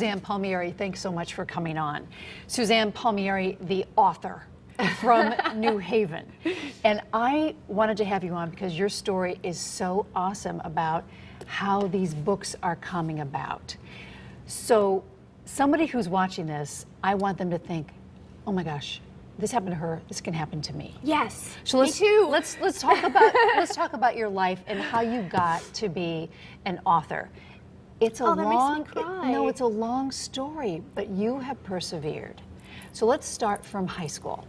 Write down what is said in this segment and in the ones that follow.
Suzanne Palmieri, thanks so much for coming on. Suzanne Palmieri, the author from New Haven. And I wanted to have you on because your story is so awesome about how these books are coming about. So somebody who's watching this, I want them to think, oh my gosh, this happened to her, this can happen to me. Yes, so me too. Let's talk about your life and how you got to be an author. It's a it's a long story, but you have persevered. So let's start from high school.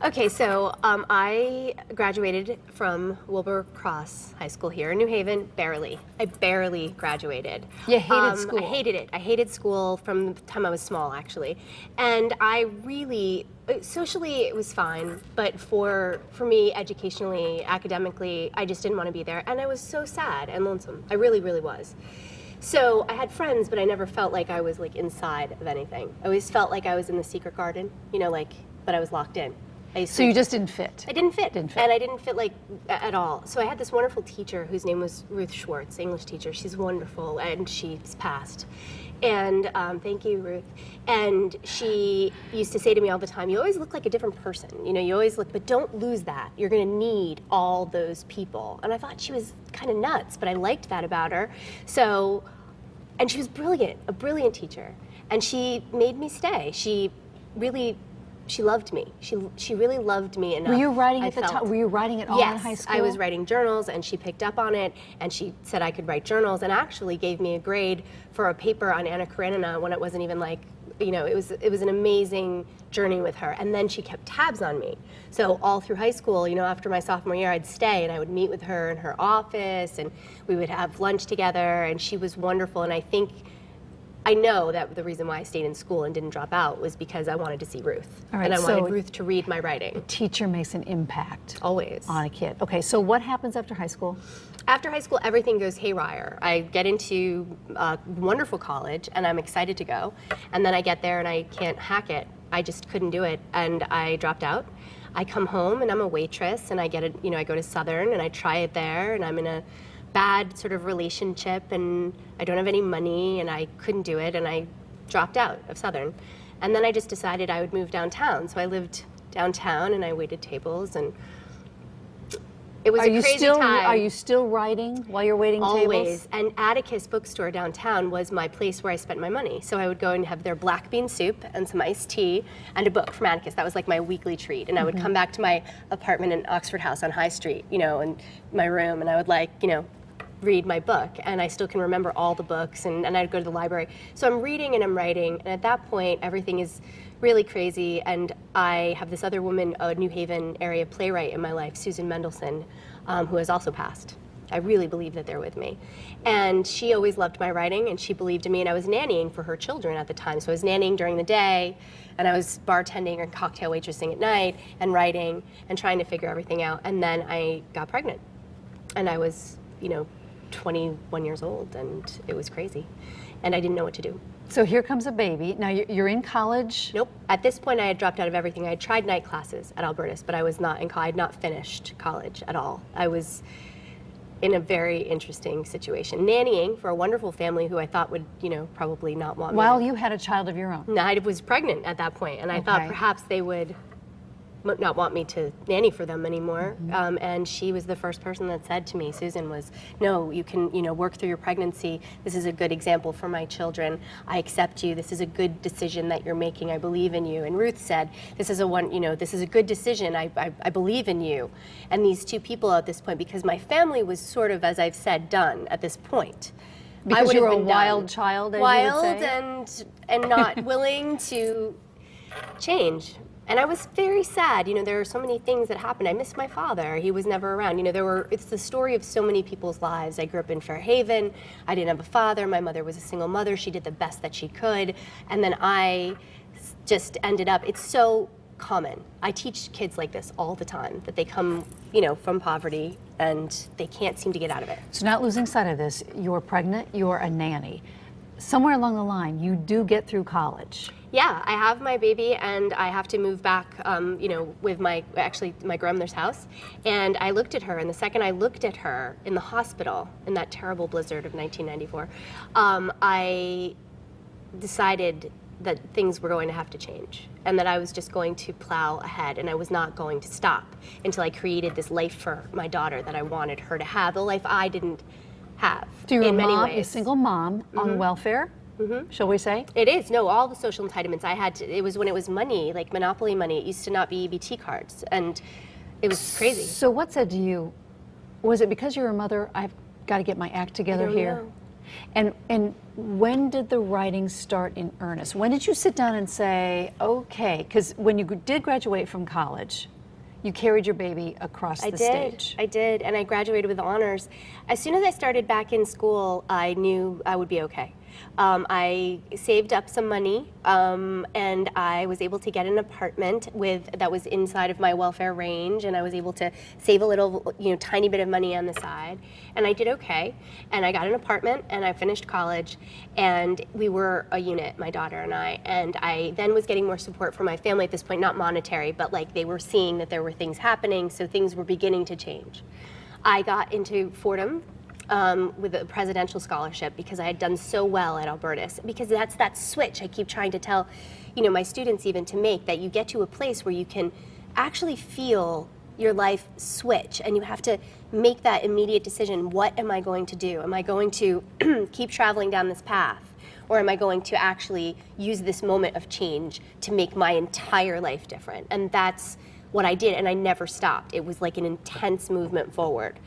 Okay, so I graduated from Wilbur Cross High School here in New Haven, barely. I barely graduated. You hated school. I hated it. I hated school from the time I was small, actually. And I really, socially it was fine, but for me, educationally, academically, I just didn't want to be there. And I was so sad and lonesome. I really, really was. So I had friends, but I never felt like I was like inside of anything. I always felt like I was in the secret garden, you know, like, but I was locked in. So you just didn't fit? I didn't fit. And I didn't fit like at all. So I had this wonderful teacher whose name was Ruth Schwartz, English teacher. She's wonderful, and she's passed. And thank you, Ruth. And she used to say to me all the time, you always look like a different person. You know, you always look, but don't lose that. You're gonna need all those people. And I thought she was kind of nuts, but I liked that about her. So, and she was brilliant, a brilliant teacher. And she made me stay. She loved me. She really loved me enough. Were you writing at the time? Were you writing it all in high school? Yes, I was writing journals, and she picked up on it, and she said I could write journals, and actually gave me a grade for a paper on Anna Karenina when it wasn't even like, you know, it was an amazing journey with her. And then she kept tabs on me. So all through high school, you know, after my sophomore year, I'd stay and I would meet with her in her office, and we would have lunch together, and she was wonderful. And I know that the reason why I stayed in school and didn't drop out was because I wanted to see Ruth. All right, and I wanted Ruth to read my writing. A teacher makes an impact. Always. On a kid. Okay, so what happens after high school? After high school, everything goes haywire. I get into a wonderful college, and I'm excited to go. And then I get there, and I can't hack it. I just couldn't do it, and I dropped out. I come home, and I'm a waitress, and I go to Southern, and I try it there, and I'm in a bad sort of relationship, and I don't have any money, and I couldn't do it, and I dropped out of Southern. And then I just decided I would move downtown. So I lived downtown, and I waited tables, and it was a crazy time. Are you still writing while you're waiting tables? Always. And Atticus Bookstore downtown was my place where I spent my money. So I would go and have their black bean soup and some iced tea and a book from Atticus. That was like my weekly treat. And I would come back to my apartment in Oxford House on High Street, you know, and my room, and I would read my book, and I still can remember all the books, and I'd go to the library. So I'm reading and I'm writing, and at that point everything is really crazy, and I have this other woman, a New Haven area playwright in my life, Susan Mendelson, who has also passed. I really believe that they're with me. And she always loved my writing, and she believed in me, and I was nannying for her children at the time. So I was nannying during the day, and I was bartending and cocktail waitressing at night, and writing, and trying to figure everything out. And then I got pregnant, and I was, 21 years old, and it was crazy, and I didn't know what to do. So here comes a baby. Now you're in college? Nope. At this point, I had dropped out of everything. I had tried night classes at Albertus, but I was not in college. I had not finished college at all. I was in a very interesting situation, nannying for a wonderful family who I thought would, probably not want me. While you had a child of your own? No, I was pregnant at that point, and I thought perhaps they would not want me to nanny for them anymore. And she was the first person that said to me, Susan, no, you can, work through your pregnancy. This is a good example for my children. I accept you. This is a good decision that you're making. I believe in you. And Ruth said, this is a good decision. I believe in you. And these two people at this point, because my family was sort of, as I've said, done at this point. Because you were a wild child, as you would say? and not willing to change. And I was very sad. There are so many things that happened. I missed my father. He was never around. It's the story of so many people's lives. I grew up in Fairhaven. I didn't have a father. My mother was a single mother. She did the best that she could. And then I just ended up, it's so common. I teach kids like this all the time, that they come, from poverty and they can't seem to get out of it. So not losing sight of this, you're pregnant, you're a nanny. Somewhere along the line, you do get through college. Yeah, I have my baby, and I have to move back, with my grandmother's house. And I looked at her, and the second I looked at her in the hospital in that terrible blizzard of 1994, decided that things were going to have to change and that I was just going to plow ahead and I was not going to stop until I created this life for my daughter that I wanted her to have, the life I didn't have. So you're in many a ways. single mom on welfare, shall we say? It is. No, all the social entitlements I had it was when it was money, like Monopoly money. It used to not be EBT cards. And it was crazy. So what said to you, was it because you're a mother, I've got to get my act together here? know. And when did the writing start in earnest? When did you sit down and say, okay, because when you did graduate from college, you carried your baby across the stage. I did, and I graduated with honors. As soon as I started back in school, I knew I would be okay. I saved up some money, and I was able to get an apartment that was inside of my welfare range, and I was able to save a little, tiny bit of money on the side, and I did okay. And I got an apartment, and I finished college, and we were a unit, my daughter and I then was getting more support from my family at this point, not monetary, but like they were seeing that there were things happening, so things were beginning to change. I got into Fordham with a presidential scholarship because I had done so well at Albertus. Because that's that switch I keep trying to tell, my students even to make, that you get to a place where you can actually feel your life switch, and you have to make that immediate decision. What am I going to do? Am I going to keep traveling down this path? Or am I going to actually use this moment of change to make my entire life different? And that's what I did, and I never stopped. It was like an intense movement forward.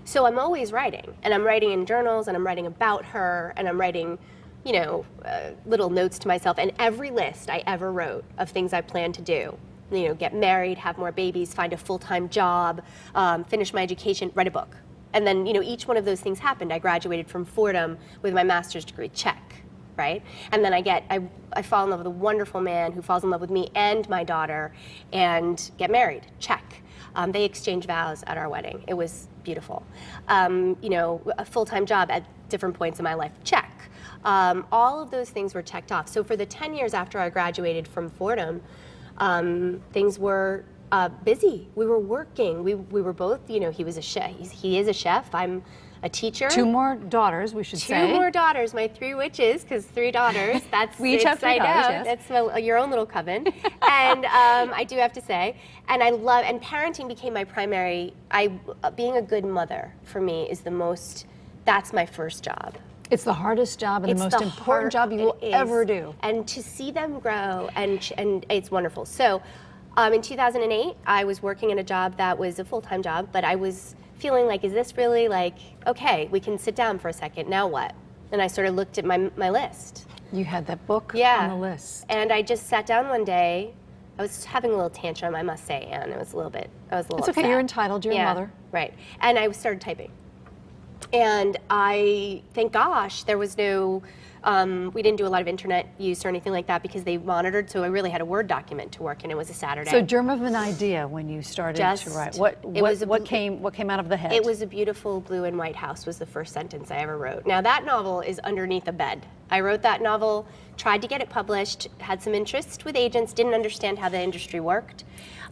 So I'm always writing, and I'm writing in journals, and I'm writing about her, and I'm writing, little notes to myself. And every list I ever wrote of things I planned to do, get married, have more babies, find a full-time job, finish my education, write a book. And then, each one of those things happened. I graduated from Fordham with my master's degree, check, right? And then I fall in love with a wonderful man who falls in love with me and my daughter, and get married, check. They exchanged vows at our wedding. It was beautiful. A full-time job at different points in my life, check. All of those things were checked off. So for the 10 years after I graduated from Fordham, things were busy. We were working. We were both, he was a chef. He is a chef. I'm a teacher. 2 more daughters, we should say. 2 more daughters, my 3 witches, because 3 daughters. That's we each have 3 daughters, yes. That's your own little coven. And I do have to say, and parenting became my primary. Being a good mother for me is that's my first job. It's the hardest job and the most important job you will ever do. And to see them grow, and it's wonderful. So in 2008, I was working in a job that was a full-time job, but I was feeling like, is this really okay, we can sit down for a second, now what? And I sort of looked at my list. You had that book on the list. And I just sat down one day. I was having a little tantrum, I must say, Anne. I was a little It's okay, upset. you're entitled, you're a mother. Right. And I started typing. And thank gosh, there was no, we didn't do a lot of internet use or anything like that because they monitored, so I really had a Word document to work, and it was a Saturday. So germ of an idea when you started to write. What came out of the head? It was a beautiful blue and white house was the first sentence I ever wrote. Now that novel is underneath a bed. I wrote that novel, tried to get it published, had some interest with agents, didn't understand how the industry worked.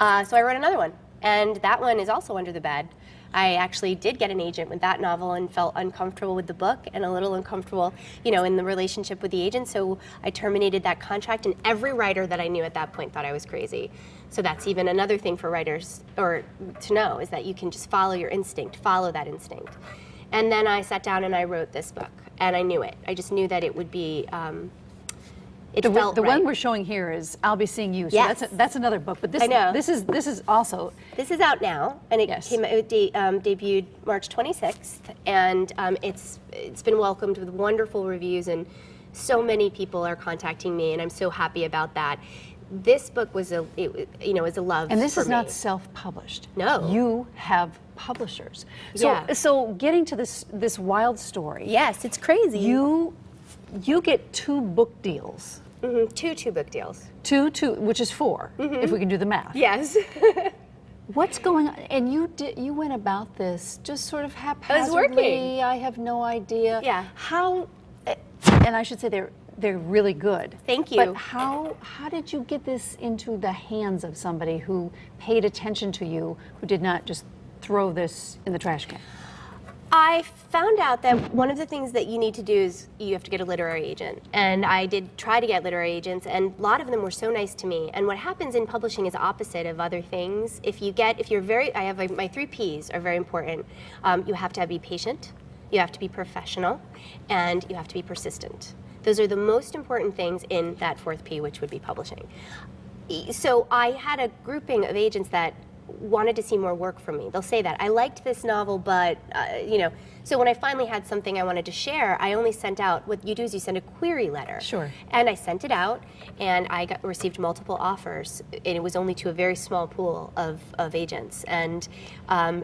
So I wrote another one, and that one is also under the bed. I actually did get an agent with that novel and felt uncomfortable with the book and a little uncomfortable, in the relationship with the agent. So I terminated that contract, and every writer that I knew at that point thought I was crazy. So that's even another thing for writers to know, is that you can just follow your instinct, follow that instinct. And then I sat down and I wrote this book, and I knew it. I just knew that it would be. The one we're showing here is I'll Be Seeing You. So yes. that's another book. But this is also. This is out now, and it debuted March 26th, and it's been welcomed with wonderful reviews, and so many people are contacting me, and I'm so happy about that. This book was a love. And this for is me. not self-published. No. You have publishers. Yeah. So getting to this wild story. Yes, it's crazy. You get 2 book deals. Mm-hmm. Two book deals. Two, which is 4, if we can do the math. Yes. What's going on? And you went about this just sort of haphazardly. I was working. I have no idea. Yeah. How? And I should say they're really good. Thank you. But how did you get this into the hands of somebody who paid attention to you, who did not just throw this in the trash can? I found out that one of the things that you need to do is you have to get a literary agent. And I did try to get literary agents, and a lot of them were so nice to me. And what happens in publishing is opposite of other things. If you're very, I have my 3 Ps are very important. You have to be patient, you have to be professional, and you have to be persistent. Those are the most important things in that 4th P, which would be publishing. So I had a grouping of agents that wanted to see more work from me. They'll say that, I liked this novel, but, so when I finally had something I wanted to share, I only sent out, what you do is you send a query letter. Sure. And I sent it out, and I received multiple offers, and it was only to a very small pool of agents, and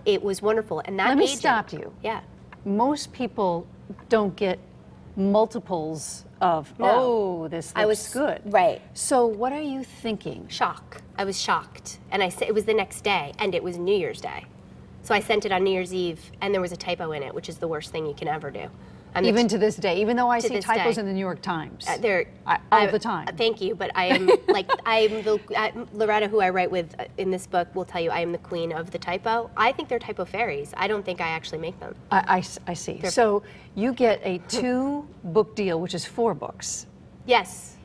it was wonderful. And that Let me agent, stop you. Yeah. Most people don't get multiples of, No. oh, this looks good. Right. So what are you thinking? Shock. I was shocked. And it was the next day, and it was New Year's Day. So I sent it on New Year's Eve, and there was a typo in it, which is the worst thing you can ever do. Even to this day, even though I see this typos day. in the New York Times. All the time. Thank you, but I am Loretta, who I write with in this book, will tell you I am the queen of the typo. I think they're typo fairies. I don't think I actually make them. I see. So you get a 2-book deal, which is 4 books. Yes.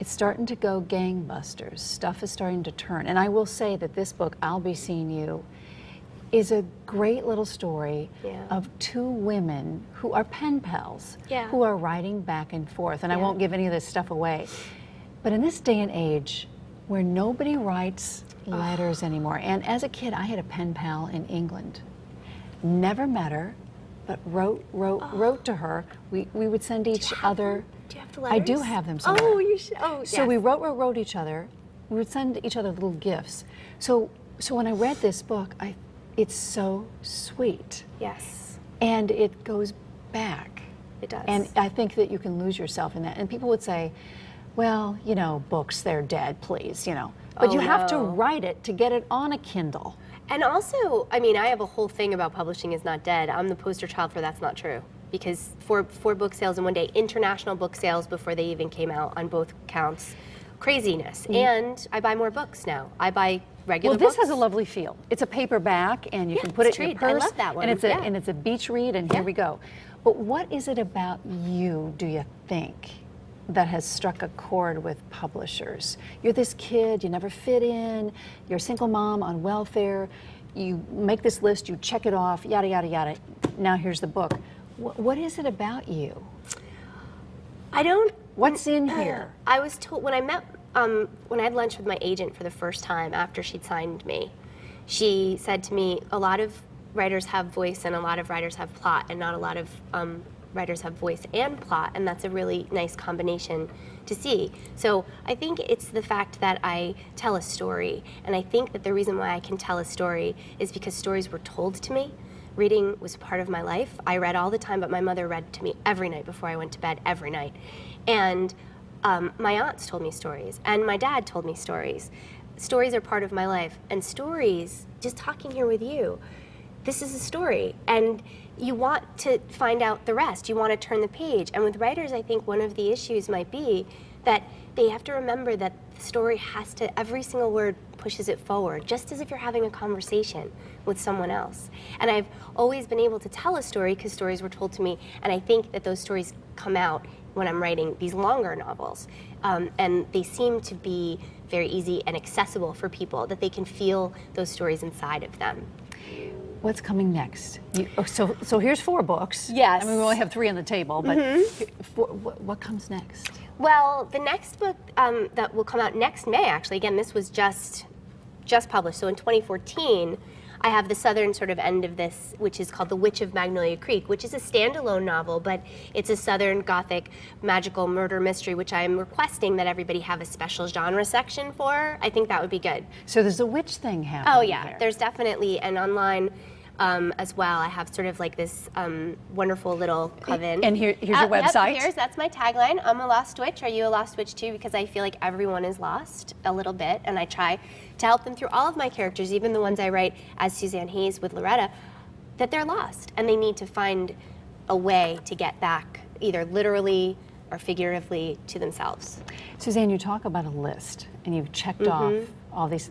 It's starting to go gangbusters. Stuff is starting to turn. And I will say that this book, I'll Be Seeing You, is a great little story of 2 women who are pen pals, who are writing back and forth. And I won't give any of this stuff away. But in this day and age where nobody writes letters anymore, and as a kid, I had a pen pal in England. Never met her, but wrote to her. We would send each other. Do you have the letters? I do have them somewhere. Oh, you should. Oh, So we wrote each other. We would send each other little gifts. So when I read this book, it's so sweet. Yes. And it goes back. It does. And I think that you can lose yourself in that. And people would say, well, books, they're dead, please, But you have to write it to get it on a Kindle. And also, I have a whole thing about publishing is not dead. I'm the poster child for that's not true. Because four book sales in one day, international book sales before they even came out on both counts, craziness. And I buy more books now. I buy regular books. books. This has a lovely feel. It's a paperback, and you can put it in your purse. I love that one. And it's a beach read, and here we go. But what is it about you, do you think, that has struck a chord with publishers? You're this kid, you never fit in, you're a single mom on welfare, you make this list, you check it off, yada, yada, yada. Now here's the book. What is it about you? What's in here? I was told when I had lunch with my agent for the first time after she'd signed me, she said to me, a lot of writers have voice and a lot of writers have plot, and not a lot of writers have voice and plot, and that's a really nice combination to see. So I think it's the fact that I tell a story, and I think that the reason why I can tell a story is because stories were told to me. Reading was part of my life. I read all the time, but my mother read to me every night before I went to bed, every night. And my aunts told me stories, and my dad told me stories. Stories are part of my life, and stories, just talking here with you, this is a story, and you want to find out the rest. You want to turn the page. And with writers, I think one of the issues might be that they have to remember that the story has to, every single word pushes it forward, just as if you're having a conversation with someone else. And I've always been able to tell a story because stories were told to me, and I think that those stories come out when I'm writing these longer novels. And they seem to be very easy and accessible for people, that they can feel those stories inside of them. What's coming next? So here's 4 books. Yes. I mean, we only have 3 on the table, but what comes next? Well, the next book that will come out next May, actually, again, this was just published. So in 2014, I have the southern sort of end of this, which is called The Witch of Magnolia Creek, which is a standalone novel, but it's a southern gothic magical murder mystery, which I'm requesting that everybody have a special genre section for. I think that would be good. So there's a witch thing happening. Oh yeah, here. There's definitely, and online as well, I have sort of like this wonderful little coven. And here's your website. Yep, that's my tagline. I'm a lost witch. Are you a lost witch too? Because I feel like everyone is lost a little bit, and I try to help them through all of my characters, even the ones I write as Suzanne Hayes with Loretta, that they're lost and they need to find a way to get back, either literally or figuratively, to themselves. Suzanne, you talk about a list, and you've checked off all these.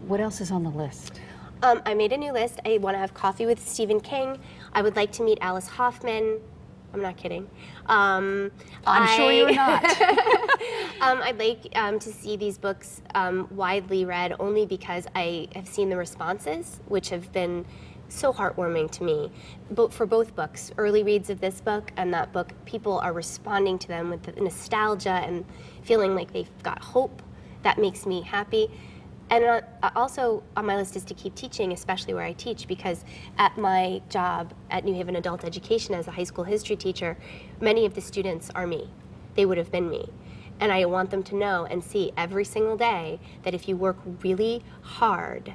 What else is on the list? I made a new list. I want to have coffee with Stephen King. I would like to meet Alice Hoffman. I'm not kidding. I'm sure you're not. I'd like to see these books widely read only because I have seen the responses, which have been so heartwarming to me. For both books, early reads of this book and that book, people are responding to them with the nostalgia and feeling like they've got hope. That makes me happy. And also on my list is to keep teaching, especially where I teach, because at my job at New Haven Adult Education as a high school history teacher, many of the students are me. They would have been me. And I want them to know and see every single day that if you work really hard,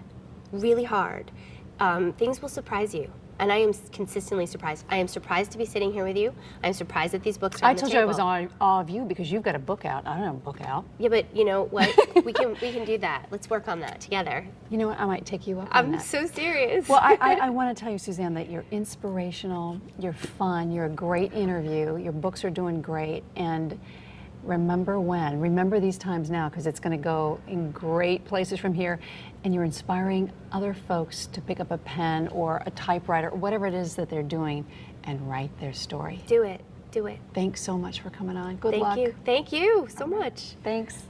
things will surprise you. And I am consistently surprised. I am surprised to be sitting here with you. I'm surprised that these books are on the I told you I was table. in awe of you because you've got a book out. I don't have a book out. Yeah, but you know what? we can do that. Let's work on that together. You know what? I might take you up on I'm that. so serious. Well, I want to tell you, Suzanne, that you're inspirational, you're fun, you're a great interview, your books are doing great, and remember these times now, because it's going to go in great places from here, and you're inspiring other folks to pick up a pen or a typewriter, or whatever it is that they're doing, and write their story. Do it. Do it. Thanks so much for coming on. Good luck. Thank you so much. Thanks.